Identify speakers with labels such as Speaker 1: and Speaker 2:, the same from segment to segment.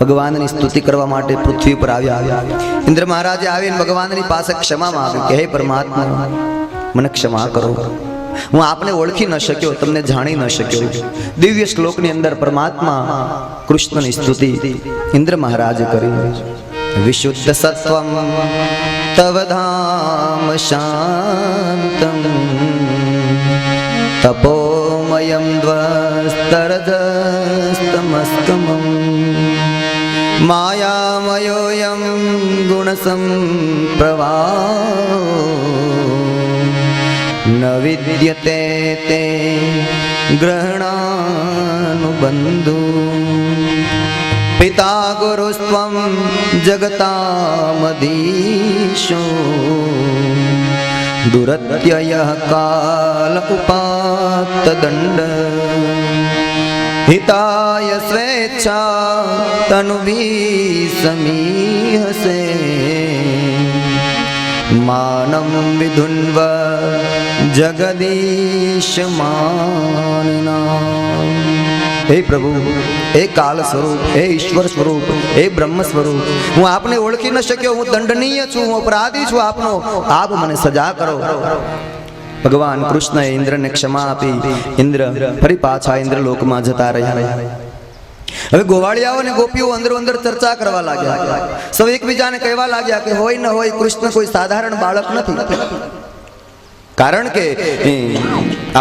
Speaker 1: ભગવાનની સ્તુતિ કરવા માટે પૃથ્વી પર આવ્યા. ઇન્દ્ર મહારાજે આવીને ભગવાનની પાસે ક્ષમા માંગી કે હે પરમાત્મા, મને ક્ષમા કરો, હું આપને ઓળખી ન શક્યો, તમને જાણી ન શક્યો. દિવ્ય શ્લોકની અંદર પરમાત્મા કૃષ્ણની સ્તુતિ ઇન્દ્ર મહારાજે કરી. વિશુદ્ધ સત્વમ તવ ધામ શાંતમ તપોમયમ દ્વસ્તરજસ્તમસ્તમમ માયામયોયમ ગુણસંપ્રવાહો ન વિદ્યતે તે ગ્રહણાનુબંધુ પિતા ગુરુસ્ત્વં જગતામધીશો દુરત્યયઃ કાલ ઉપાત્ત દંડ હિતાય સ્વેચ્છા તનુભી સમીહસે માનમ વિધુન્વ જગદીશ માનના. હે પ્રભુ, હે કાલ સ્વરૂપ, હે ઈશ્વર સ્વરૂપ, હે બ્રહ્મ સ્વરૂપ, હું આપને ઓળખી ન શક્યો, હું દંડનીય છું, હું અપરાધી છું, આપ મને સજા કરો. ભગવાન કૃષ્ણએ ઇન્દ્રને ક્ષમા આપી. ઇન્દ્ર ફરી પાછા ઇન્દ્રલોકમાં જતા રહ્યા. હવે ગોવાળિયાઓ અને ગોપીઓ અંદરો અંદર ચર્ચા કરવા લાગ્યા. સૌ એકબીજાને કહેવા લાગ્યા કે હોય ન હોય કૃષ્ણ કોઈ સાધારણ બાળક નથી. કારણ કે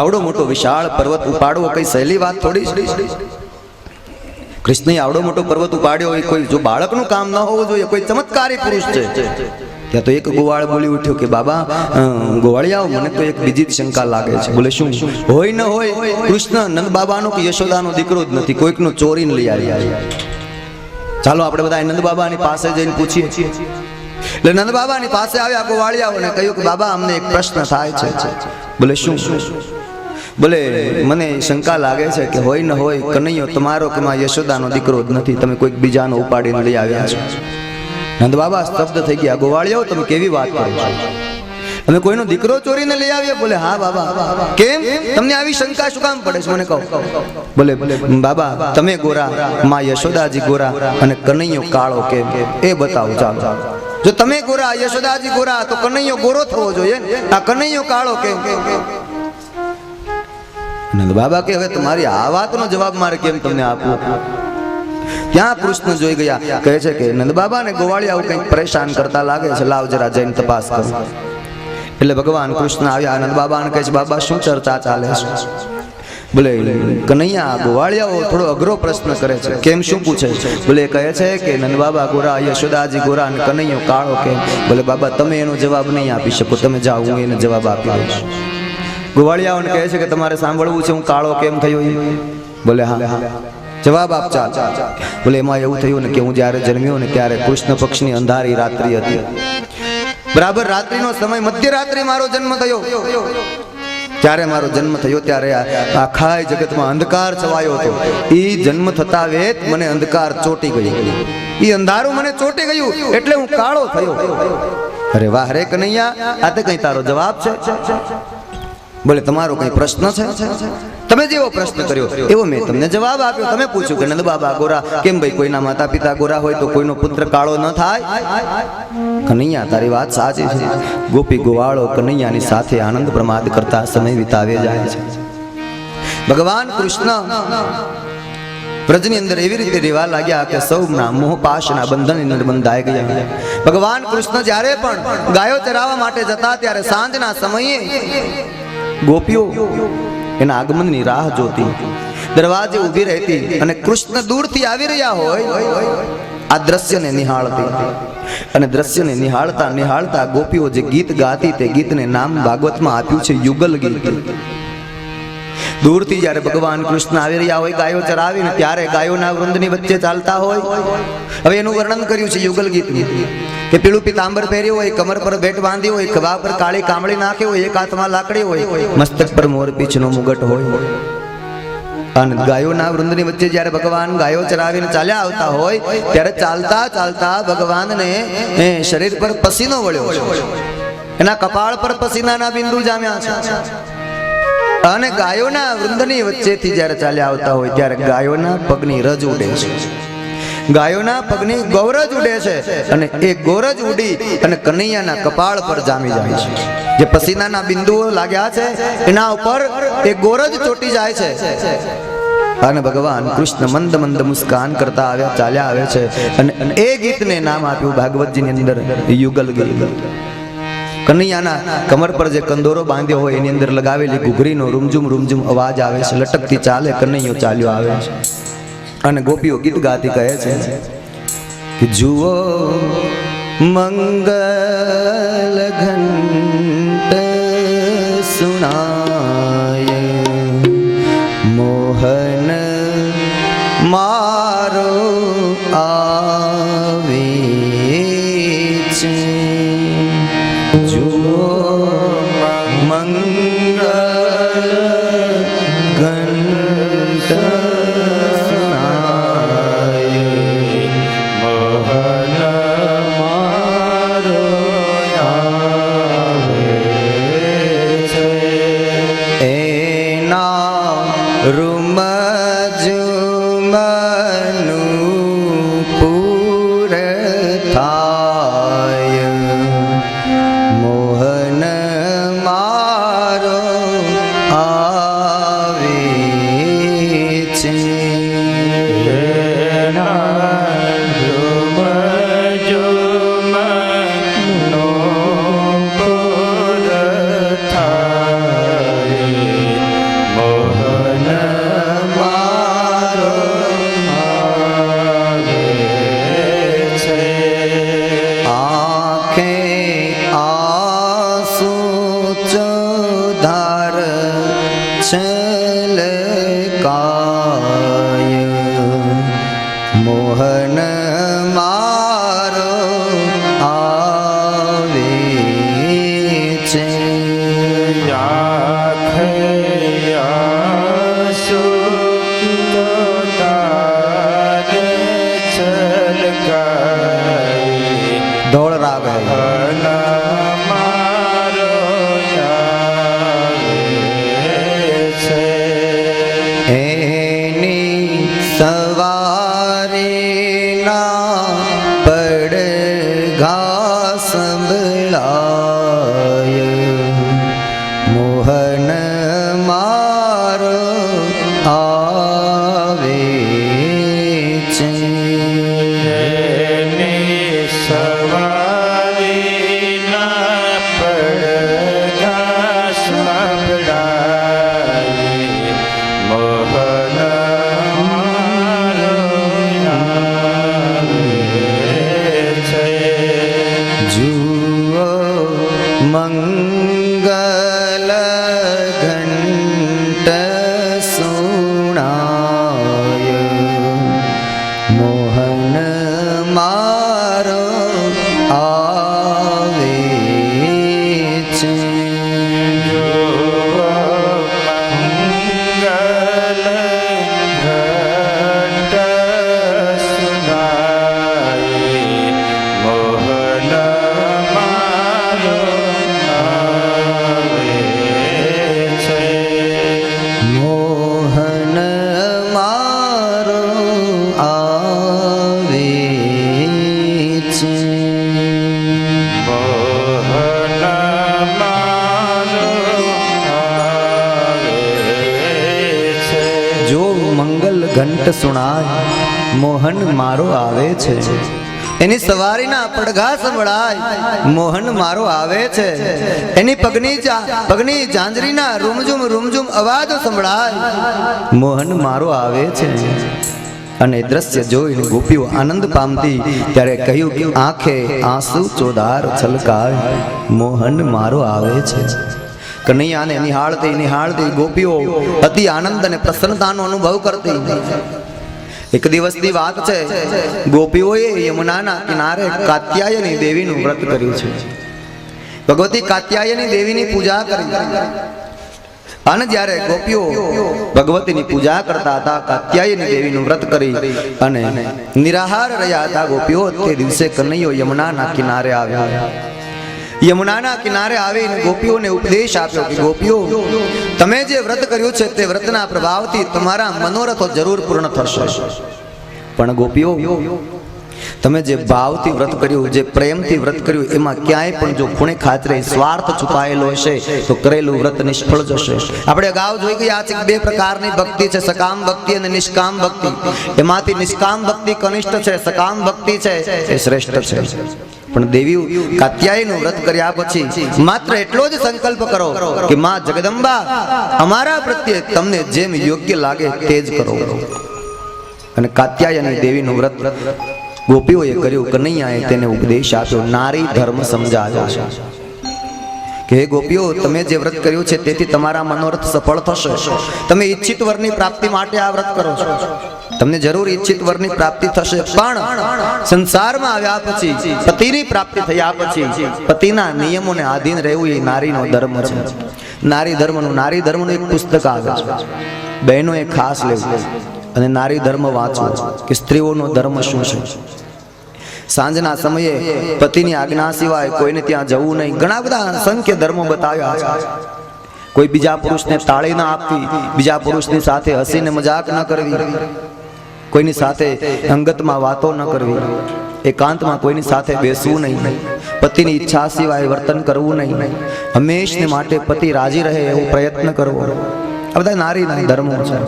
Speaker 1: આવડો મોટો વિશાળ પર્વત ઉપાડવો કઈ સહેલી વાત થોડી છે. કૃષ્ણએ આવડો મોટો પર્વત ઉપાડ્યો હોય કોઈ જો બાળકનું કામ ન હોવું જોઈએ, કોઈ ચમત્કારી પુરુષ છે. ત્યાં તો એક ગોવાળ બોલી ઉઠ્યો કે બાબા ગોવાળિયાઓ, મને તો એક બીજી શંકા લાગે છે. બોલે શું? હોય ન હોય કૃષ્ણ નંદ બાબાનો કે યશોદાનો દીકરો જ નથી, કોઈકનો ચોરીને લઈ આવ્યા. ચાલો આપણે બધા નંદ બાબાની પાસે જઈને પૂછીએ. એટલે નંદ બાબાની પાસે આવ્યા ગોવાળિયાઓને કહ્યું કે બાબા અમને એક પ્રશ્ન થાય છે. બોલે શું? બોલે મને શંકા લાગે છે કે હોય ન હોય કનૈયો તમારો કે માં યશોદાનો દીકરો જ નથી, તમે કોઈક બીજાનો ઉપાડીને લઈ આવ્યા છો. નંદ બાબા સ્તબ્ધ થઈ ગયા. ગોવાળિયાઓ તમે કેવી વાત કરો છો? તમે કોઈનો દીકરો ચોરીને લઈ આવ્યા? બોલે હા બાબા. કેમ તમને આવી શંકા શું કામ પડે છે મને કહો? બોલે બાબા તમે ગોરા, માં યશોદાજી ગોરા અને કનૈયો કાળો કેમ એ બતાવો. ચાલો, જો તમે ગોરા, યશોદાજી ગોરા, તો કનૈયો ગોરો થવો જોઈએ. આ કનૈયો કાળો કેમ? નંદ બાબા કે હવે તમારી આ વાતનો જવાબ મારે કેમ તમને આપવો? ત્યાં કૃષ્ણ જોઈ ગયા. કહે છે કે નંદ બાબા ને ગોવાળિયાઓ કંઈક પરેશાન કરતા લાગે છે, લાવ જરા જઈને તપાસ કરો. એટલે ભગવાન કૃષ્ણ આવ્યા. નંદ બાબાને કહે છે બાબા શું ચર્ચા ચાલે છે? બોલે કનૈયા ગોવાળિયાઓ થોડો અઘરો પ્રશ્ન કરે છે. કેમ, શું પૂછે છે? બોલે કહે છે કે નંદ બાબા ગોરા, યશોદાજી ગોરા અને કનૈયો કાળો કેમ? બોલે બાબા તમે એનો જવાબ નહીં આપી શકો, તમે જાઓ, હું એને જવાબ આપી દઈશ. ગોવાળિયાઓને કહે છે કે તમારે સાંભળવું છે હું કાળો કેમ થયો? બોલે હા, જવાબ આપ. ચાલ. બોલે એમાં એવું થયું ને કે હું જ્યારે જન્મ્યો ને ત્યારે કૃષ્ણ પક્ષની અંધારી રાત્રિ હતી. બરાબર રાત્રિનો સમય, મધ્યરાત્રિ મારો જન્મ થયો. જ્યારે મારો જન્મ થયો ત્યારે આખા જગતમાં અંધકાર છવાયો હતો. એ જન્મ થતા વેત મને અંધકાર ચોટી ગઈ. એ અંધારું મને ચોટી ગયું એટલે હું કાળો થયો. અરે વાહ રે કનૈયા, આ તો કઈ તારો જવાબ છે? બોલે તમારો કઈ પ્રશ્ન છે? તમે જેવો પ્રશ્ન કર્યો એવો મેં તમને જવાબ આપ્યો. તમે પૂછ્યું કે નંદ બાબા ગોરા કેમ? ભાઈ કોઈના માતા પિતા ગોરા હોય તો કોઈનો પુત્ર કાળો ન થાય? કનૈયા તારી વાત સાચી છે. ગોપી ગોવાળો કનૈયાની સાથે આનંદ પ્રમાદ કરતા સમય વિતાવે જાય છે. ભગવાન કૃષ્ણ વ્રજની અંદર એવી રીતે રહેવા લાગ્યા કે સૌના મોહપાશના બંધનની અંદર બંધાઈ ગયા. ભગવાન કૃષ્ણ જ્યારે પણ ગાયો ચરાવવા માટે જતા ત્યારે સાંજના સમયે ગોપીઓ એના આગમનની રાહ જોતી, દરવાજે ઊભી રહેતી અને કૃષ્ણ દૂરથી આવી રહ્યા હોય આ દ્રશ્યને નિહાળતી. અને દ્રશ્યને નિહાળતા નિહાળતા ગોપીઓ જે ગીત ગાતી તે ગીતને નામ ભાગવતમાં આપ્યું છે યુગલ ગીત. દૂરથી જ્યારે ભગવાન કૃષ્ણ આવી રહ્યા હોય ગાયો ચરાવીને, ત્યારે ગાયોના વૃંદની વચ્ચે ચાલતા હોય. હવે એનું વર્ણન કર્યું છે યુગલ ગીતનું કે પીળું પિતાંબર પહેર્યું હોય, કમર પર ભેટ બાંધી હોય, ખભા પર કાળી કામળી નાખી હોય, એક હાથમાં લાકડી હોય, મસ્તક પર મોરપીંછનો મુગટ હોય. અને ગાયોના વૃંદની વચ્ચે જ્યારે ભગવાન ગાયો ચરાવીને ચાલ્યા આવતા હોય ત્યારે ચાલતા ચાલતા ભગવાનને શરીર પર પસીનો વળ્યો છે. એના કપાળ પર પસીનાના બિંદુ જામ્યા છે. અને ગાયોના વૃંદની વચ્ચેથી જ્યારે ચાલ્યા આવતા હોય ત્યારે ગાયોના પગની રજ ઉડે છે. ગાયોના પગની ગોરજ ઉડે છે અને એ ગોરજ ઉડી અને કનૈયાના કપાળ પર જામી જાય છે. જે પસીનાના બિંદુઓ લાગ્યા છે એના ઉપર એ ગોરજ ચોટી જાય છે. અને ભગવાન કૃષ્ણ મંદ મંદ મુસ્કાન કરતા આવ્યા, ચાલ્યા આવે છે અને એ ગીતને નામ આપ્યું ભાગવતજીની અંદર યુગલ ગીત. કનૈયાના કમર પર જે કંદોરો બાંધ્યો હોય એની અંદર લગાવેલી ઘૂઘરીનો રૂમઝુમ રૂમઝુમ અવાજ આવે છે. લટકતી ચાલે કનૈયો ચાલ્યો આવે છે અને ગોપીઓ ગીત ગાતી કહે છે કે જુઓ મંગલ ઘંટ સુનાય, મોહન મારો આવે છે. જુઓ મંગલ ઘંટ સુનાય, મોહન મારો આવે છે. એના રૂમઝુમનું પૂર થાય, મોહન મારો આવે છે. મોહન મારો આવે છે. ધોળ રાગ મોહન મારો આવે છે.
Speaker 2: સવારીના પડઘા સંભળાય, મોહન મારો આવે છે.
Speaker 1: જુઓ મંગલ ઘંટ સુણાય, મોહન મારો આવે છે.
Speaker 2: મંગલ ઘંટ સુનાય, મોહન મારો આવે છે.
Speaker 1: મોહન મારો આવે છે.
Speaker 2: મોહન મારો આવે છે.
Speaker 1: જો મંગલ ઘંટ સુણાય, મોહન મારો આવે છે. એની સવારીના પડઘા સંભળાય, મોહન મારો આવે છે. એની પગની ઝાંઝરીના રૂમઝુમ રૂમઝુમ અવાજો સંભળાય, મોહન મારો આવે છે. અને એ દ્રશ્ય જોઈને ગોપીઓ આનંદ પામતી ત્યારે કહ્યું કે આંખે આંસુ ચોધાર છલકાય, મોહન મારો આવે છે. કનૈયાને નિહાળતી ગોપીઓ અતિ આનંદ અને પ્રસન્નતાનો અનુભવ કરતી. એક દિવસની વાત છે, ગોપીઓએ યમુનાના કિનારે કાત્યાયની દેવીનું વ્રત કર્યું છે. ભગવતી કાત્યાયની દેવીની પૂજા કરી અને જ્યારે ગોપીઓ ભગવતીની પૂજા કરતા હતા, કાત્યાયની દેવીનું વ્રત કરી અને નિરાહાર રહ્યા હતા ગોપીઓ, તે દિવસે કનૈયો યમુનાના કિનારે આવ્યો. યમુનાના કિનારે આવીને ગોપીઓને ઉપદેશ આપ્યો કે ગોપીઓ, તમે જે વ્રત કર્યું છે તે વ્રતના પ્રભાવથી તમારા મનોરથો જરૂર પૂર્ણ થશે. પણ ગોપીઓ, તમે જે ભાવથી વ્રત કર્યું, જે પ્રેમથી વ્રત કર્યું, એમાં ક્યાંય પણ જો ખૂણે ખાતરે સ્વાર્થ છુપાયેલો હશે તો કરેલું વ્રત નિષ્ફળ જશે. આપણે અગાઉ જોઈ ગયા છે કે બે પ્રકારની ભક્તિ છે, સકામ ભક્તિ અને નિષ્કામ ભક્તિ. એમાંથી નિષ્કામ ભક્તિ કનિષ્ઠ છે, સકામ ભક્તિ છે એ શ્રેષ્ઠ છે. પણ દેવી કાત્યાયનું વ્રત કર્યા પછી માત્ર એટલો જ સંકલ્પ કરો કે માં જગદંબા, અમારા પ્રત્યે તમને જેમ યોગ્ય લાગે તે જ કરો. અને કાત્યાયની દેવીનું વ્રત ગોપીઓએ કર્યું. કનૈયાએ તેને ઉપદેશ આપ્યો, નારી ધર્મ સમજાવ્યો છે કે હે ગોપીઓ, તમે જે વ્રત કર્યું છે તેથી તમારા મનોરથ સફળ થશે. તમે ઈચ્છિત વરની પ્રાપ્તિ માટે આ વ્રત કરો છો, તમને જરૂર ઈચ્છિત વરની પ્રાપ્તિ થશે. પણ સંસારમાં આવ્યા પછી, પતિની પ્રાપ્તિ થયા પછી પતિના નિયમોને આધીન રહેવું એ નારીનો ધર્મ છે. નારી ધર્મનું એક પુસ્તક આવે છે, બહેનોએ ખાસ લેવું અને નારી ધર્મ વાંચવો કે સ્ત્રીઓનો ધર્મ શું છે. સાંજના સમયે પતિની આજ્ઞા સિવાય કોઈને ત્યાં જવું નહીં. ઘણા બધા અસંખ્ય ધર્મો બતાવ્યા છે. કોઈ બીજા પુરુષને તાળી ના આપવી, બીજા પુરુષની સાથે હસીને મજાક ન કરવી, કોઈની સાથે અંગતમાં વાતો ન કરવી, એકાંતમાં કોઈની સાથે બેસવું નહીં, પતિની ઈચ્છા સિવાય વર્તન કરવું નહીં, હંમેશને માટે પતિ રાજી રહે એવો પ્રયત્ન કરવો. આ બધા નારીના ધર્મો છે.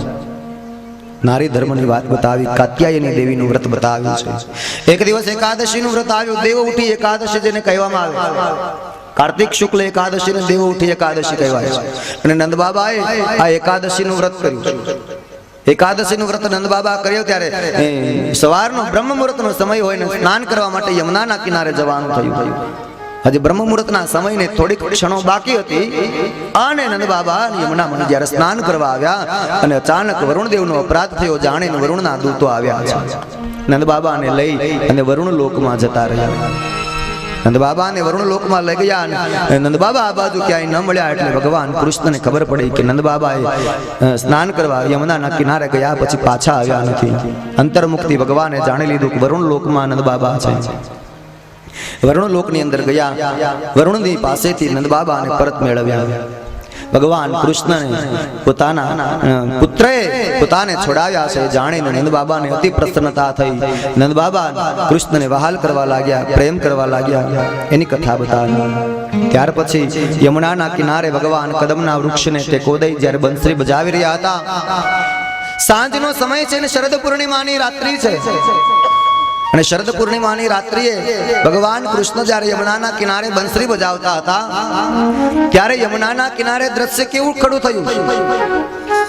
Speaker 1: નારી ધર્મની વાત બતાવી, કાત્યાયની દેવીનું વ્રત બતાવ્યું છે. એક દિવસ એકાદશીનું વ્રત આવ્યું, દેવઉઠી એકાદશી જેને કહેવામાં આવે. કાર્તિક શુક્લ એકાદશીને દેવઉઠી એકાદશી કહેવાય છે. અને નંદબાબાએ આ એકાદશીનું વ્રત કર્યું. એકાદશીનું વ્રત નંદબાબા કર્યો ત્યારે સવારનો બ્રહ્મ મુહૂર્તનો સમય હોય ને સ્નાન કરવા માટે યમુનાના કિનારે જવાનું થયું. હજી બ્રહ્મ મુહૂર્તના સમયને થોડીક ક્ષણો બાકી હતી અને નંદબાબા યમુનામાં જ્યારે સ્નાન કરવા આવ્યા અને અચાનક વરુણદેવનો અપરાધ થયો જાણીને વરુણના દૂતો આવ્યા છે. નંદબાબાને લઈ અને વરુણ લોકમાં જતા રહ્યા. નંદબાબાને વરુણ લોકમાં લઈ ગયા અને નંદબાબા આ બાજુ ક્યાંય ન મળ્યા એટલે ભગવાન કૃષ્ણને ખબર પડી કે નંદબાબાએ સ્નાન કરવા યમુનાના કિનારે ગયા પછી પાછા આવ્યા નથી. અંતર્મુક્તિ ભગવાને જાણી લીધું કે વરુણ લોકમાં નંદબાબા છે. વરુણ લોકની અંદર ગયા, વરુણની પાસેથી નંદબાબાને પરત મેળવ્યા. ભગવાન કૃષ્ણને પોતાના પુત્રએ પોતાને છોડાવ્યા છે જાણીને નંદબાબાને અતિ પ્રસન્નતા થઈ. નંદબાબા કૃષ્ણને વહાલ કરવા લાગ્યા, પ્રેમ કરવા લાગ્યા. એની કથા બતાવી. ત્યાર પછી યમુનાના કિનારે ભગવાન કદમના વૃક્ષને ટેકો દઈ જ્યારે બંસરી બજાવી રહ્યા હતા, સાંજનો સમય છે ને શરદ પૂર્ણિમાની રાત્રિ છે. અને શરદ પૂર્ણિમાની રાત્રિએ ભગવાન કૃષ્ણ જ્યારે યમુનાના કિનારે બંસરી બજાવતા હતા ત્યારે યમુનાના કિનારે દ્રશ્ય કેવું ખડું થયું.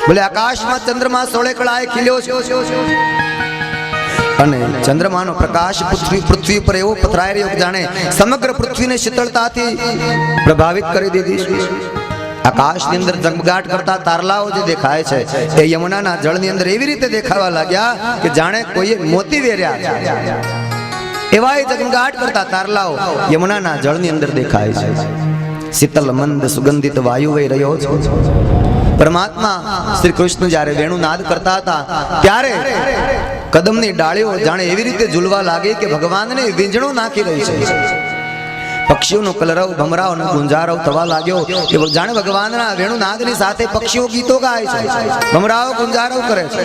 Speaker 1: બોલે આકાશમાં ચંદ્રમા સોળે કળાએ ખીલ્યો છે અને ચંદ્રમાનો પ્રકાશ પૃથ્વી પર એવો પથરાઈ રહ્યો કે જાણે સમગ્ર પૃથ્વીને શીતળતાથી પ્રભાવિત કરી દીધી. આકાશની અંદર ઝગમગાટ કરતા તારલાઓ જે દેખાય છે એ યમુનાના જળની અંદર એવી રીતે દેખાવા લાગ્યા કે જાણે કોઈએ મોતી વેર્યા છે. એવા ઝગમગાટ કરતા તારલાઓ યમુનાના જળની અંદર દેખાય છે. શીતલ મંદ સુગંધિત વાયુ વહી રહ્યો છે. પરમાત્મા શ્રી કૃષ્ણ જ્યારે વેણુનાદ કરતા હતા ત્યારે કદમની ડાળીઓ જાણે એવી રીતે ઝૂલવા લાગી કે ભગવાનને વીંજણો નાખી રહી છે. પક્ષીઓનો કલરવ, ભમરાઓ અને ગુંજારવ થવા લાગ્યો કે જાણે ભગવાનના વેણુનાદની સાથે પક્ષીઓ ગીતો ગાય છે, ભમરાઓ ગુંજારવ કરે છે.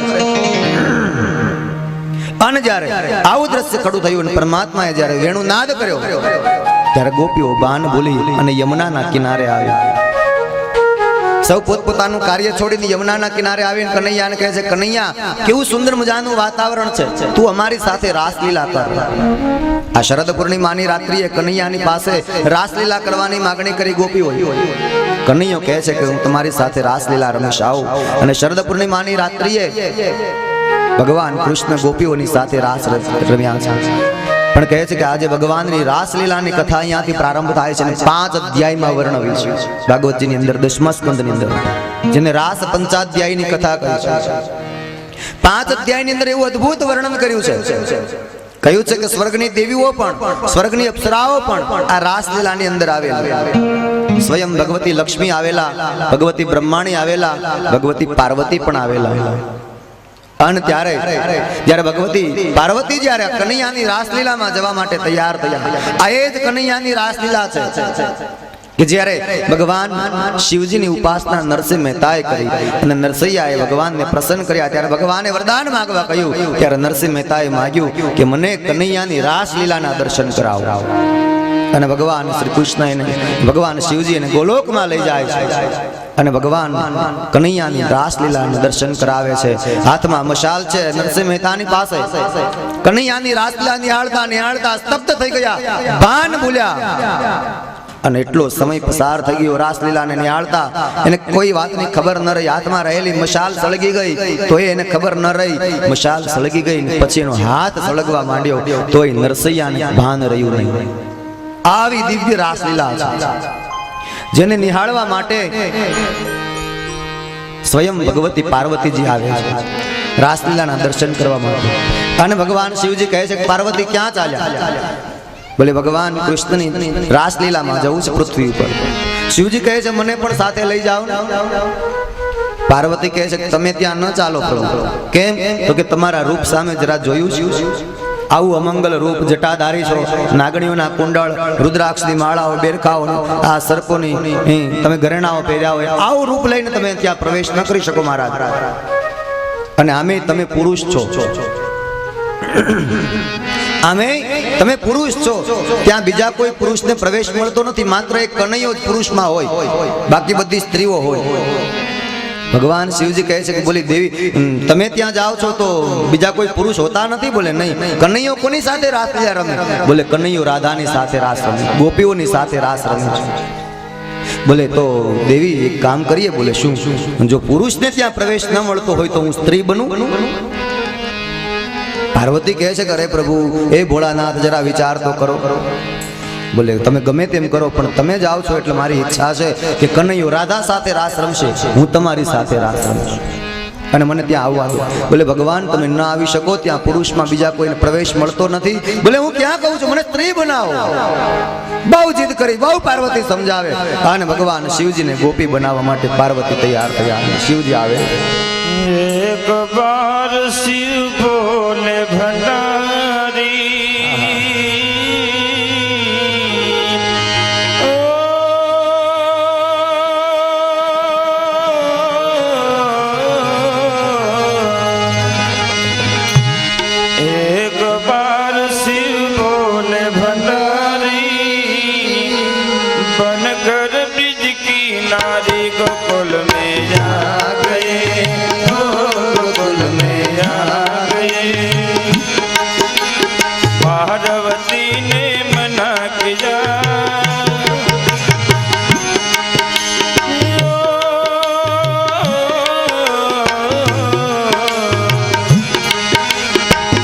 Speaker 1: અને જ્યારે આવું દ્રશ્ય ખડું થયું અને પરમાત્માએ જ્યારે વેણુનાદ કર્યો ત્યારે ગોપીઓ બાન બોલી અને યમુનાના કિનારે આવ્યા. સૌ પોતપોતાનું કાર્ય છોડીને યમુનાના કિનારે આવીને કનૈયાને કહે છે, કનૈયા કેવું સુંદર મજાનું વાતાવરણ છે, તું અમારી સાથે રાસલીલા કર. આ શરદ પૂર્ણિમાની રાત્રિએ કનૈયાની પાસે રાસલીલા કરવાની માંગણી કરી ગોપીઓ. કનૈયો કહે છે કે હું તમારી સાથે રાસલીલા રમીશ, આવું. અને શરદ પૂર્ણિમાની રાત્રિએ ભગવાન કૃષ્ણ ગોપીઓની સાથે રાસ રમ્યા છે. પણ કહે છે કે આજે ભગવાનની રાસલીલાની કથા અહીંયાથી પ્રારંભ થાય છે અને 5 અધ્યાયમાં વર્ણવી છે ભાગવતજીની અંદર, 10મા સ્કંદની અંદર, જેને રાસ પંચાધ્યાયની કથા કહે છે. 5 અધ્યાયની અંદર એવું અદ્ભુત વર્ણન કર્યું છે. કહ્યું છે કે સ્વર્ગની દેવીઓ પણ, સ્વર્ગની અપ્સરાઓ પણ આ રાસલીલાની અંદર આવેલા. સ્વયં ભગવતી લક્ષ્મી આવેલા, ભગવતી બ્રહ્માણી આવેલા, ભગવતી પાર્વતી પણ આવેલા. અને ત્યારે જ્યારે ભગવતી પાર્વતી જ્યારે કનૈયાની રાસલીલામાં જવા માટે તૈયાર થયા, આ એ જ કનૈયાની રાસલીલા છે. કે જ્યારે ભગવાન શિવજીની ઉપાસના નરસિંહ મહેતાએ કરી અને નરસૈયાએ ભગવાનને પ્રસન્ન કર્યા ત્યારે ભગવાને વરદાન માંગવા કહ્યું ત્યારે નરસિંહ મહેતાએ માંગ્યું કે મને કનૈયાની રાસલીલાના દર્શન કરાવો અને ભગવાન શ્રી કૃષ્ણ એને ભગવાન શિવજી એને ગોલોકમાં લઈ જાય છે અને ભગવાન કનૈયાની રાસલીલાના દર્શન કરાવે છે હાથમાં મશાલ છે નરસિંહ મહેતાની પાસે કનૈયાની રાસલીલા નિહાળતા નિહાળતા સ્તબ્ધ થઈ ગયા ભાન ભૂલ્યા અને એટલો સમય પસાર થઈ ગયો રાસલીલાને નિહાળતા એને કોઈ વાતની ખબર ન રહી હાથમાં રહેલી મશાલ સળગી ગઈ તોય એને ખબર ન રહી મશાલ સળગી ગઈ પછી એનો હાથ સળગવા માંડ્યો તોય નરસૈયાને ભાન રહ્યું નહીં આવી દિવ્ય રાસલીલા છે જેને નિહાળવા માટે સ્વયં ભગવતી પાર્વતીજી આવે છે રાસલીલાના દર્શન કરવા માટે અને ભગવાન શિવજી કહે છે કે પાર્વતી ક્યાં ચાલ્યા બોલે ભગવાન કૃષ્ણની રાસલીલામાં જવું છે પૃથ્વી ઉપર શિવજી કહે છે મને પણ સાથે લઈ જાઓ ને પાર્વતી કહે છે કે તમે ત્યાં ન ચાલો પ્રભુ કેમ તો કે તમારા રૂપ સામે જરા જોયું છે આવું અમંગલ રૂપ જટાધારી છો નાગણીઓના કુંડળ રુદ્રાક્ષની માળાઓ બેરખાઓ આ સર્પોની તમે ઘરેણાઓ પહેર્યા હોય આવું રૂપ લઈને તમે ત્યાં પ્રવેશ ન કરી શકો મહારાજ અને આમે તમે પુરુષ છો આમે તમે પુરુષ છો ત્યાં બીજા કોઈ પુરુષને પ્રવેશ મળતો નથી માત્ર એક કનૈયો જ પુરુષમાં હોય બાકી બધી સ્ત્રીઓ હોય ભગવાન શિવજી કહે છે કે બોલી દેવી તમે ત્યાં જાઓ છો તો બીજા કોઈ પુરુષ હોતા નથી બોલે નહીં કનૈયો કોની સાથે રાસલીલા રમે બોલે કનૈયો રાધાની સાથે રાસ રમે ગોપીઓની સાથે રાસ રમે છે બોલે તો દેવી એક કામ કરીએ બોલે શું જો પુરુષને ત્યાં પ્રવેશ ન મળતો હોય તો હું સ્ત્રી બનું પાર્વતી કહે છે કે અરે પ્રભુ એ ભોળાનાથ જરા વિચાર તો કરો બોલે તમે ગમે તેમ કરો પણ તમે જાઓ છો એટલે મારી ઈચ્છા છે કે કનૈયો રાધા સાથે રાસ રમશે હું તમારી સાથે રાસ રમીશ અને મને ત્યાં આવવા દો બોલે ભગવાન તમે ન આવી શકો ત્યાં પુરુષમાં બીજા કોઈને પ્રવેશ મળતો નથી બોલે હું ક્યાં કહું છું મને સ્ત્રી બનાવો બહુ જીદ કરી બહુ પાર્વતી સમજાવે અને ભગવાન શિવજીને ગોપી બનાવવા માટે પાર્વતી તૈયાર થયા શિવજી આવે
Speaker 2: एक बार शिव बोले भंडारी एक बार शिव बोले भंडारी बनकर ब्रिज की नारी गोकुल में जा गए पार्वती ने मना किया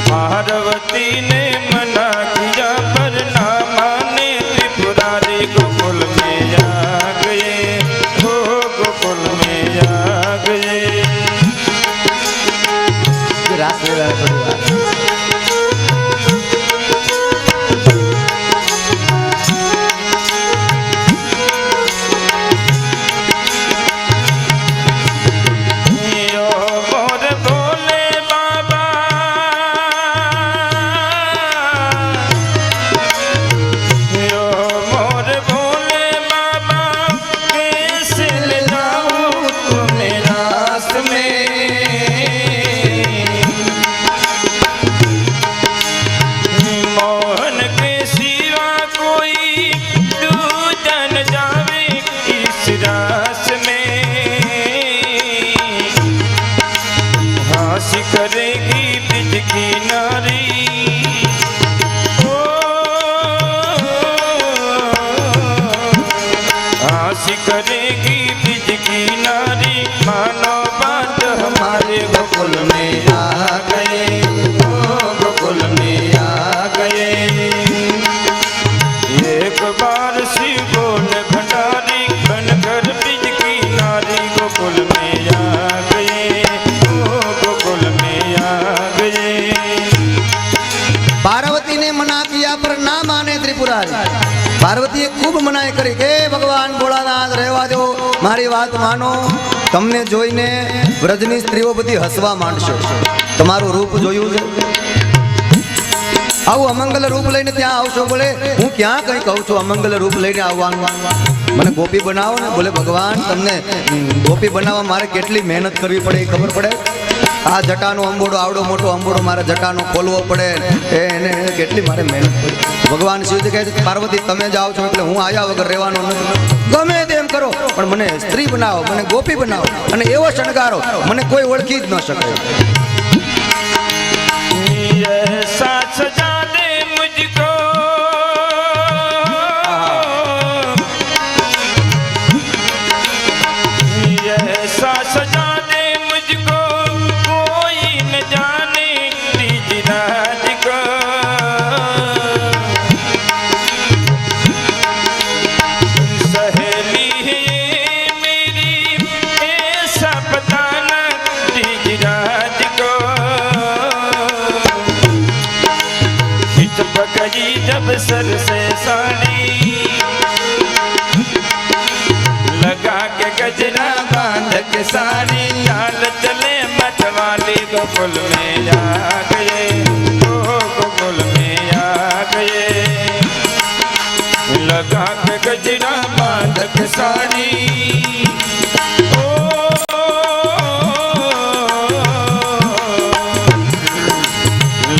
Speaker 2: पार्वती ने मना किया पर ना माने त्रिपुरारी गोकुल में आ गए हो गोकुल में आ गए करेगी ब्रिज की नारी हासी करेगी ब्रिज की नारी मानो बात हमारे गोकुल में आ गए गोकुल में आ गए एक बार शिव बोल भंडारी बनकर ब्रिज की नारी गोकुल में आ गए
Speaker 1: पार्वती ने मना किया पर ना माने त्रिपुरारी पार्वतीए खूब मनाई करी के भगवान भोळानाथ રહેવા દો મારી વાત માનો તમને જોઈને વ્રજની સ્ત્રીઓ બધી હસવા માંડશે તમારું રૂપ જોયું છે આવું અમંગલ રૂપ લઈને ત્યાં આવશો? બોલે હું ક્યાં કઈ કહું છું અમંગલ રૂપ લઈને આવવાનું? મને ગોપી બનાવો ને. બોલે ભગવાન તમને ગોપી બનાવવા મારે કેટલી મહેનત કરવી પડે એ ખબર પડે? આ જટાનો અંબોડો, આવડો મોટો અંબોડો મારે જટાનો ખોલવો પડે, એને કેટલી મારે મહેનત પડે. ભગવાન શિવજી કહે છે પાર્વતી તમે જાઓ છો એટલે હું આયા વગર રહેવાનો નથી. ગમે તેમ કરો પણ મને સ્ત્રી બનાવો, મને ગોપી બનાવો અને એવો શણગારો મને કોઈ ઓળખી જ ન શકે.
Speaker 2: ऐसा सजा दे मुझको ऐसा सजा दे मुझको कोई न जाने निज राज को सहेली है मेरी ऐसा बताना निज राज को पकड़ी जब सर से साड़ी लगा के गजरा बांध के साड़ी चाल चले मठवाली गोकुल में आ गए गोकुल में आ गए लगा के गजरा बांध के साड़ी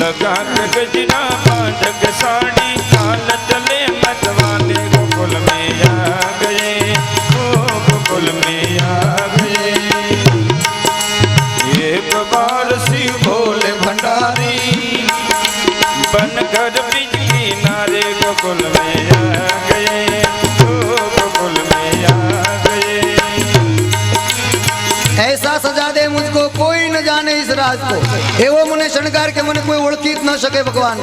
Speaker 2: लगा के गजरा बांध के साड़ी चाल चले मतवाले गोकुल में आ गए गोकुल में आ गए एक बार शिव भोले भंडारी बनकर बिजली नारे गोकुल में आ गए गोकुल में आ गए
Speaker 1: ऐसा सजा दे मुझको कोई न जाने इस राज को. એવો મને શણગાર કે મને કોઈ ઓળખી જ ન શકે ભગવાન.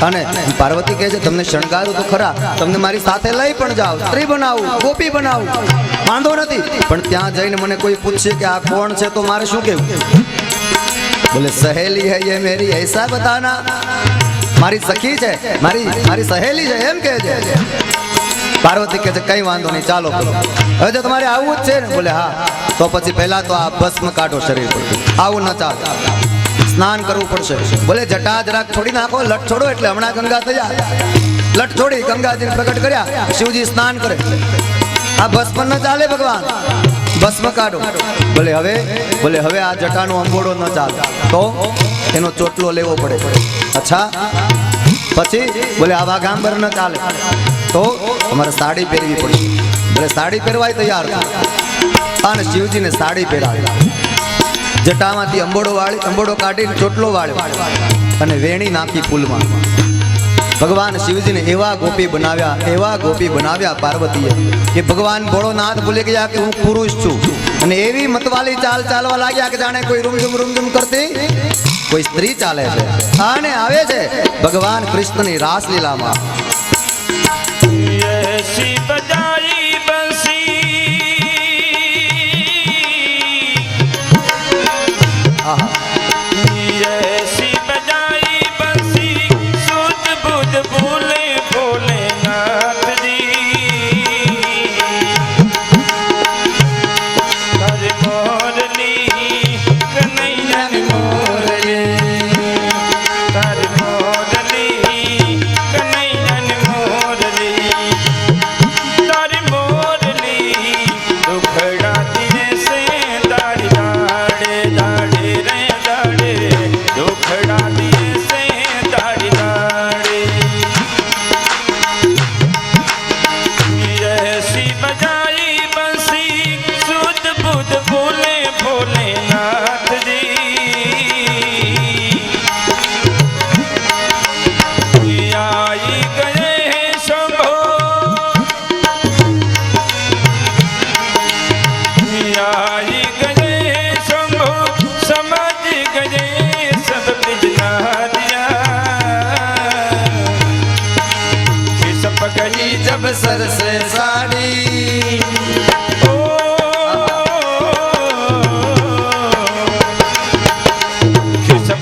Speaker 1: અને પાર્વતી કહે છે તમને શણગારું તો ખરા, તમને મારી સાથે લઈ પણ જાઓ, સ્ત્રી બનાવું, ગોપી બનાવું, વાંધો નથી, પણ ત્યાં જઈને મને કોઈ પૂછશે કે આ કોણ છે તો મારે શું કહેવું? બોલે સહેલી હૈ યે મેરી ऐसा बताना. મારી સખી છે, મારી સહેલી છે એમ કહે છે. પાર્વતી કહે છે કઈ વાંધો નહીં ચાલો. હવે જો તમારે આવું જ છે ને? બોલે હા. તો પછી પહેલા તો આ ભસ્મ કાઢો શરીર પર, આવું ન ચાલે, સ્નાન કરવું પડશે. બોલે જટા જરાક છોડી નાખો, લટ છોડો એટલે હમણાં ગંગા થયા. લટ છોડી ગંગાજીને પ્રગટ કર્યા, શિવજી સ્નાન કરે. આ ભસ્મ ન ચાલે ભગવાન, ભસ્મ કાઢો. બોલે હવે આ જટાનો અંબોડો ન ચાલે તો એનો ચોટલો લેવો પડે. અચ્છા પછી બોલે આ વાઘાંબર ન ચાલે તો તમારે સાડી પહેરવી પડશે. બોલે સાડી પહેરવાય તૈયાર થાય અને શિવજીને સાડી પહેરાવી, જટામાંથી અંબોડો કાઢીને ચોટલો વાળ્યો અને વેણી નાખી ફૂલમાં. ભગવાન શિવજીને એવા ગોપી બનાવ્યા પાર્વતીએ કે ભગવાન ભોળોનાથ ભૂલી ગયા કે હું પુરુષ છું અને એવી મતવાલી ચાલ ચાલવા લાગ્યા કે જાણે કોઈ રૂમઝુમ કરતી કોઈ સ્ત્રી ચાલે છે. અને આવે છે ભગવાન કૃષ્ણની રાસલીલામાં. जब सर से साड़ी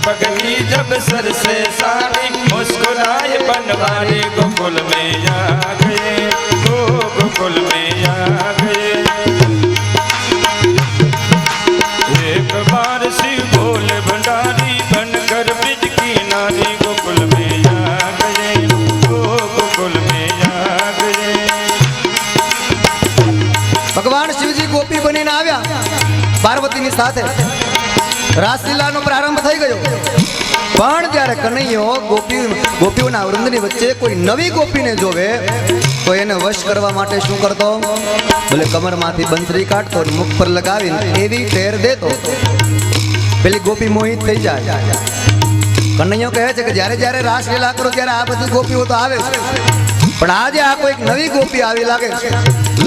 Speaker 2: पगली जब सर से साड़ी मुस्कुराए बनवारी गोकुल में आ गए गोकुल में आ गए. एक बार शिव भोले भंडारी बनकर ब्रिज की नारी
Speaker 1: સાથે રાસલીલાનો પ્રારંભ થઈ ગયો. પણ જ્યારે કનૈયો ગોપીઓના વૃંદની વચ્ચે કોઈ નવી ગોપીને જોવે તો એને વશ કરવા માટે શું કરતો? ભલે કમરમાંથી બંસરી કાઢતો અને મુખ પર લગાવીને એવી ટેર દેતો પેલી ગોપી મોહિત થઈ જાય. કનૈયો કહે છે કે જ્યારે જ્યારે રાસલીલા કરો ત્યારે આ બધી ગોપીઓ તો આવે છે, પણ આજે આ કોઈક નવી ગોપી આવી લાગે છે,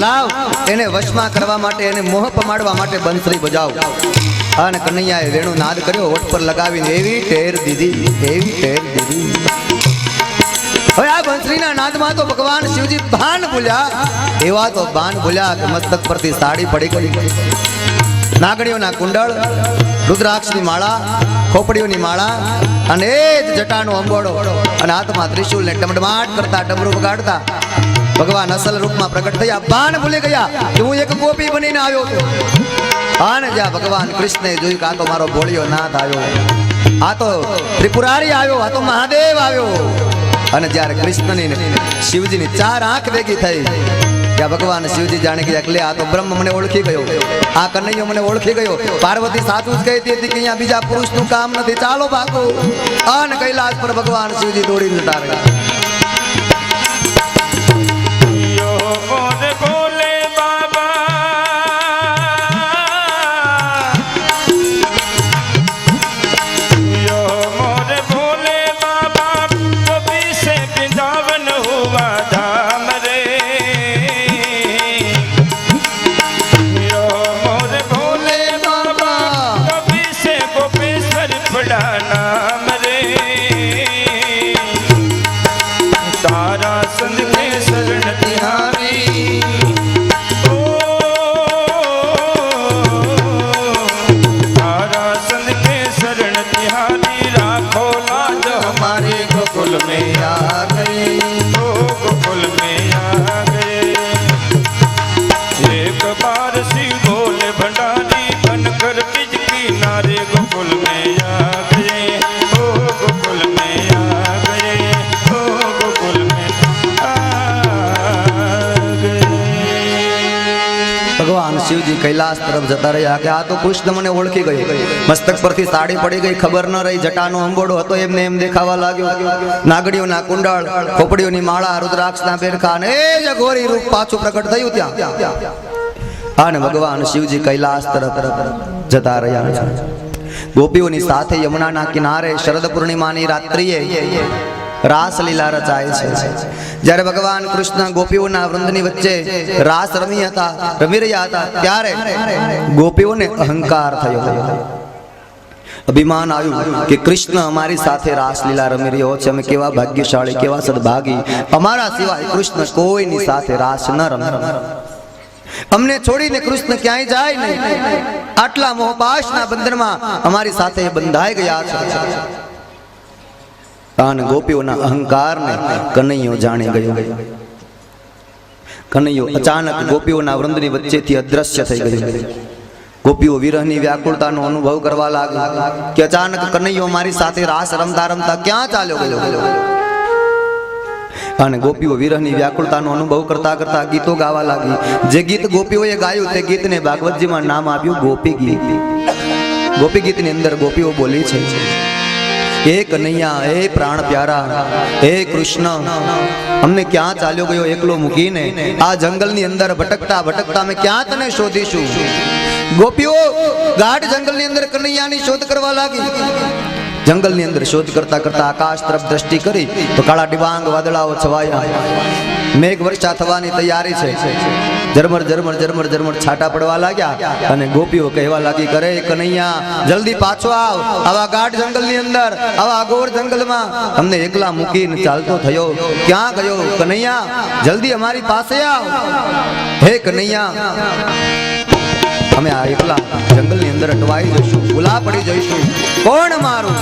Speaker 1: લાવ એને વશમાં કરવા માટે, એને મોહ પમાડવા માટે બંસરી બજાવ. અને કનૈયાએ વેણુ નાદ કર્યો, ઓઠ પર લગાવીને એવી ટેર દીધી, એવી ટેર દીધી. હવે આ બંસરીના નાદમાં તો ભગવાન શિવજી ભાન ભૂલ્યા, એવા તો ભાન ભૂલ્યા કે મસ્તક પરથી સાડી પડી ગઈ. નાગણીઓના કુંડળ, રુદ્રાક્ષની માળા, ખોપડીઓની માળા અને એ જ જટાનો અંબોડો અને હાથમાં ત્રિશુલને ટમટમાટ કરતા ડમરૂ વગાડતા ભગવાન અસલ રૂપમાં પ્રગટ થયા. ભાન ભૂલી ગયા કે હું એક ગોપી બનીને આવ્યો છું. અને જ્યાં ભગવાન કૃષ્ણે જોયું કે આ તો મારો ભોળિયો નાથ આવ્યો, આ તો ત્રિપુરારી આવ્યો, આ તો મહાદેવ આવ્યો. અને જ્યારે કૃષ્ણની શિવજીની ચાર આંખ ભેગી થઈ ત્યાં ભગવાન શિવજી જાણે કે લે આ તો બ્રહ્મ મને ઓળખી ગયો, આ કનૈયો મને ઓળખી ગયો. પાર્વતી સાચું જ કહેતી હતી કે અહીંયા બીજા પુરુષનું કામ નથી, ચાલો ભાગો. અને કૈલાસ પર ભગવાન શિવજી દોડીને જતા રહ્યા. શિવજી કૈલાસ તરફ જતા રહ્યા કે આ તો કૃષ્ણ મને ઓળખી ગયો. મસ્તક પરથી સાડી પડી ગઈ, ખબર ન રહી. જટાનો અંબોડો હતો એમને એમ દેખાવા લાગ્યો. નાગડીઓના કુંડળ, ખોપડીઓની માળા, રુદ્રાક્ષના બેરખા અને એ જ ઘોરી રૂપ પાછું પ્રગટ થયું ત્યાં. અને ભગવાન શિવજી કૈલાસ તરફ જતા રહ્યા. ગોપીઓની સાથે યમુનાના કિનારે શરદ પૂર્ણિમાની રાત્રિએ રાસલીલા રચાય છે. જ્યારે ભગવાન કૃષ્ણ ગોપીઓના વૃંદની વચ્ચે રાસ રમી રહ્યા હતા ત્યારે ગોપીઓને અહંકાર થયો, અભિમાન આવ્યું કે કૃષ્ણ અમારી સાથે રાસલીલા રમી રહ્યો છે, અમે કેવા ભાગ્યશાળી, કેવા સદભાગી, અમારા સિવાય કૃષ્ણ કોઈની સાથે રાસ ન રમે, અમને છોડીને કૃષ્ણ ક્યાંય જાય નહીં, આટલા મોહપાશના બંધનમાં અમારી સાથે બંધાઈ ગયા છે. અને ગોપીઓના અહંકારને કનૈયો જાણી ગયો. કનૈયો અચાનક ગોપીઓના વૃંદની વચ્ચેથી અદ્રશ્ય થઈ ગયો. ગોપીઓ વિરહની વ્યાકુળતાનો અનુભવ કરવા લાગી કે અચાનક કનૈયો મારી સાથે રાસ રમતા રમતા ક્યાં ચાલ્યો ગયો. અને ગોપીઓ વિરહની વ્યાકુળતાનો અનુભવ કરતા કરતા ગીતો ગાવા લાગી. જે ગીત ગોપીઓએ ગાયું તે ગીતને ભાગવતજીમાં નામ આપ્યું ગોપી ગીત. ગોપી ગીતની અંદર ગોપીઓ બોલી છે, હે કનૈયા, હે પ્રાણ પ્યારા, હે કૃષ્ણ, અમને ક્યાં ચાલ્યો ગયો એકલો મૂકીને? આ જંગલની અંદર ભટકતા ભટકતા અમે ક્યાં તને શોધીશું? ગોપીઓ ગાઢ જંગલની અંદર કનૈયાની શોધ કરવા લાગી. જંગલની અંદર શોધ કરતા કરતા આકાશ તરફ દ્રષ્ટિ કરી તો કાળા ડિબાંગ વાદળાઓ છવાયા. મેઘ વર્ષા થવાની તૈયારી છે. ઝરમર ઝરમર ઝરમર ઝરમર છાટા પડવા લાગ્યા. અને ગોપીઓ કહેવા લાગી, કરે કનૈયા જલ્દી પાછો આવ, આવા ગાઢ જંગલની અંદર, આવા અઘોર જંગલમાં અમને એકલા મૂકીને ચાલતો થયો, ક્યાં ગયો કનૈયા? જલ્દી અમારી પાસે આવ. હે કનૈયા, અમે આ એકલા જંગલની અંદર અટવાઈ જઈશું, ભૂલા પડી જઈશું, કોણ મારું?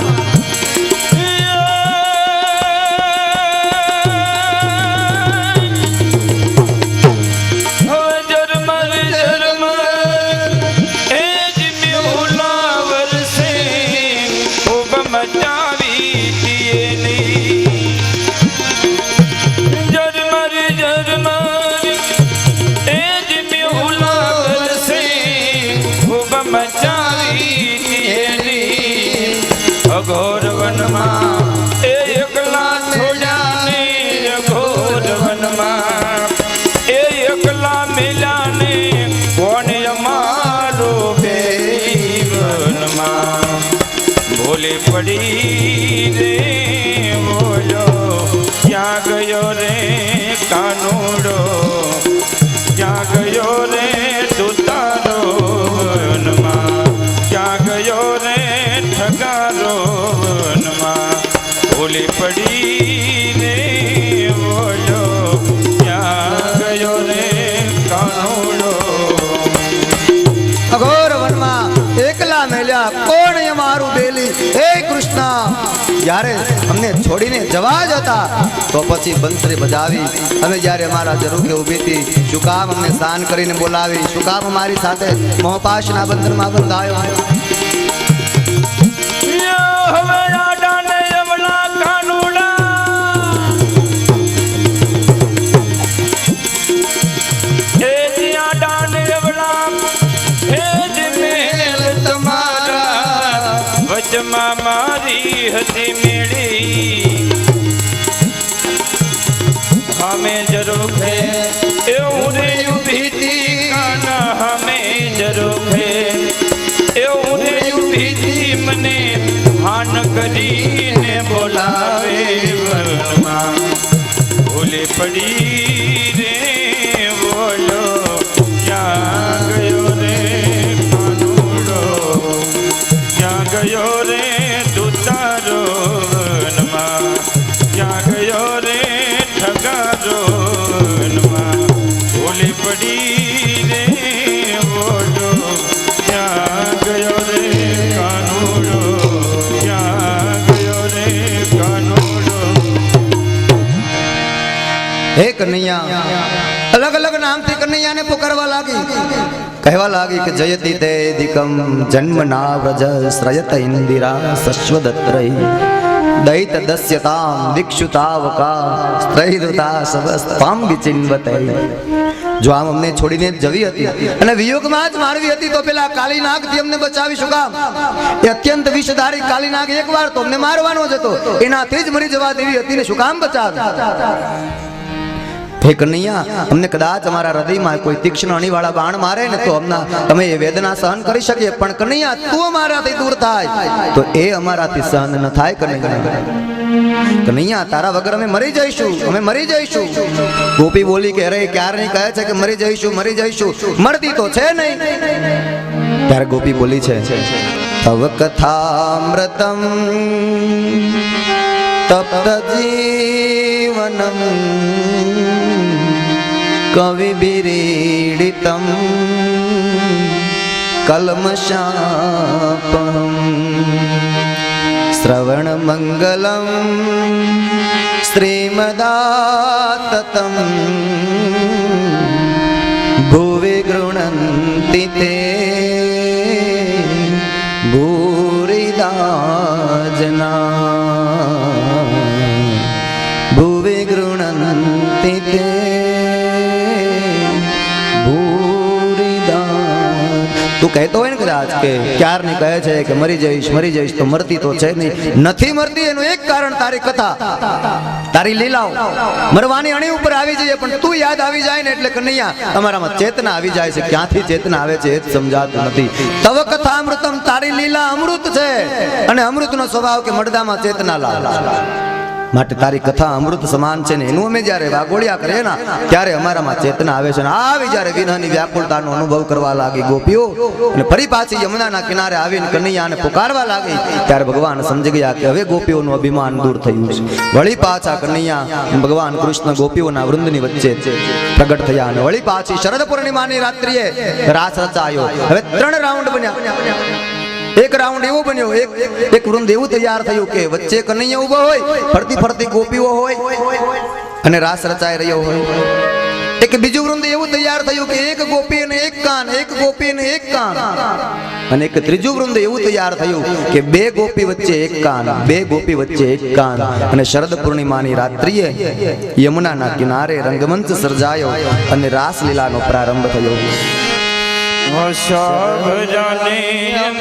Speaker 2: મચાવી ભૂલી પડી રે બોલો ક્યાં ગયો રે કાનુડો.
Speaker 1: અઘોર વનમાં એકલા મેલ્યા કોણ એ મારું બેલી. હે કૃષ્ણ, જ્યારે અમને છોડીને જવા જ હતા તો પછી બંસરી બજાવી. અમે જ્યારે અમારા જરૂકે ઊભી હતી, શું કામ અમને સ્નાન કરીને બોલાવી, શું કામ અમારી સાથે મોહપાશના બંધનમાં બંધાયો.
Speaker 2: હવે આડા ને અમલા કાનુડા એ જ આડા ને અમલા એ જ મેલ તમારા વચમાં મારી હતી મેળી. હમે જરૂર હે એવું રે ઊભી હતી કાના, હમે જરૂર હે એવું રે ઊભી હતી મને હાન કરીને બોલાવે વનમાં. ભૂલે પડી રે બોલો ક્યાં ગયો રે કાનુડો, ક્યાં ગયો રે દુતારો વનમાં, ક્યાં ગયો રે ઠગારો વનમાં. ભૂલે પડી રે બોલો ક્યાં ગયો રે કાનુડો, ક્યાં ગયો રે કાનુડો.
Speaker 1: હે કનૈયા, અલગ અલગ નામથી કનૈયાને પુકારવા લાગી. કહેવા લાગી કે જયતિ તે દિકમ જન્મના વ્રજ શ્રયત ઇન્દિરા સશ્વદત્રય દૈત દસ્યતામ દિક્ષુતાવકા સ્ત્રૈદતા સવસ્તમ વિચિન્વતે. જો આમ અમને છોડીને જવી હતી અને વિયોગમાં જ મારવી હતી તો પેલા કાલીનાગથી અમને બચાવી શું કામ? એ અત્યંત વિષધારી કાલીનાગ એકવાર તો અમને મારવાનો જ હતો, એનાથી જ મરી જવા દેવી હતી ને શું કામ બચાવી? હે કનૈયા, અમને કદાચ અમારા હૃદયમાં કોઈ તીક્ષ્ણ અણીવાળા બાણ મારે ને તો અમે એ વેદના સહન કરી શકીએ, પણ કનૈયા તું અમારાથી દૂર થાય તો એ અમારાથી સહન ન થાય. કનૈયા તારા વગર અમે મરી જઈશું, અમે મરી જઈશું. ગોપી બોલી કે અરે ક્યારની કહે છે કે મરી જઈશું, મરી જઈશું, મરતી તો છે નહીં. ત્યારે ગોપી બોલી છે તવ કથામૃતમ તપ્ત જીવનમ કવિ બિરીડિતમ કલ્મષાપહમ શ્રવણ મંગલમ શ્રીમદાતતમ ભુવિ ગૃણન્તિ તે ભૂરિદા જના, ભુવિ ગૃણન્તિ તે તું કહેતો હોય ને કદાચ કે ક્યારની કહે છે કે મરી જઈશ, મરી જઈશ, તો મરતી તો છે નહીં. નથી મરતી એનું એક કારણ તારી કથા, તારી લીલાઓ. મરવાની અણી ઉપર આવી જઈએ પણ તું યાદ આવી જાય ને એટલે કનૈયા અમારામાં ચેતના આવી જાય છે. ક્યાંથી ચેતના આવે છે એ જ સમજાતું નથી. તવ કથા અમૃતમ, તારી લીલા અમૃત છે અને અમૃતનો સ્વભાવ કે મળદામાં ચેતના લાવે છે. માટે તારી કથા અમૃત સમાન છે ને એનું અમે જ્યારે વાગોળિયા કરીએ ને ત્યારે અમારામાં ચેતના આવે છે. આવી જ્યારે વિરહની વ્યાકુળતાનો અનુભવ કરવા લાગી ગોપીઓ અને ફરી પાછી યમુનાના કિનારે આવીને કનૈયાને પુકારવા લાગી ત્યારે ભગવાન સમજી ગયા કે હવે ગોપીઓનું અભિમાન દૂર થયું છે. વળી પાછા કનૈયા ભગવાન કૃષ્ણ ગોપીઓના વૃંદની વચ્ચે પ્રગટ થયા અને વળી પાછી શરદ પૂર્ણિમાની રાત્રિએ રાસ રચાયો. હવે 3 રાઉન્ડ બન્યા. એક રાઉન્ડ એવો બન્યો, એક વૃંદ એવું તૈયાર થયું કે વચ્ચે કનૈયા ઉભો હોય, ફરતી ફરતી ગોપીઓ હોય અને રાસ રચાઈ રહ્યો હોય. એક બીજું વૃંદ એવું તૈયાર થયું કે એક ગોપી અને એક કાન, એક ગોપી અને એક કાન. અને એક ત્રીજું વૃંદ એવું તૈયાર થયું કે 2 ગોપી વચ્ચે એક કાન, 2 ગોપી વચ્ચે એક કાન. અને શરદ પૂર્ણિમાની રાત્રિએ યમુનાના કિનારે રંગમંચ સર્જાયો અને રાસલીલાનો પ્રારંભ થયો.
Speaker 2: सब जाने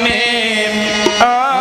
Speaker 2: में आ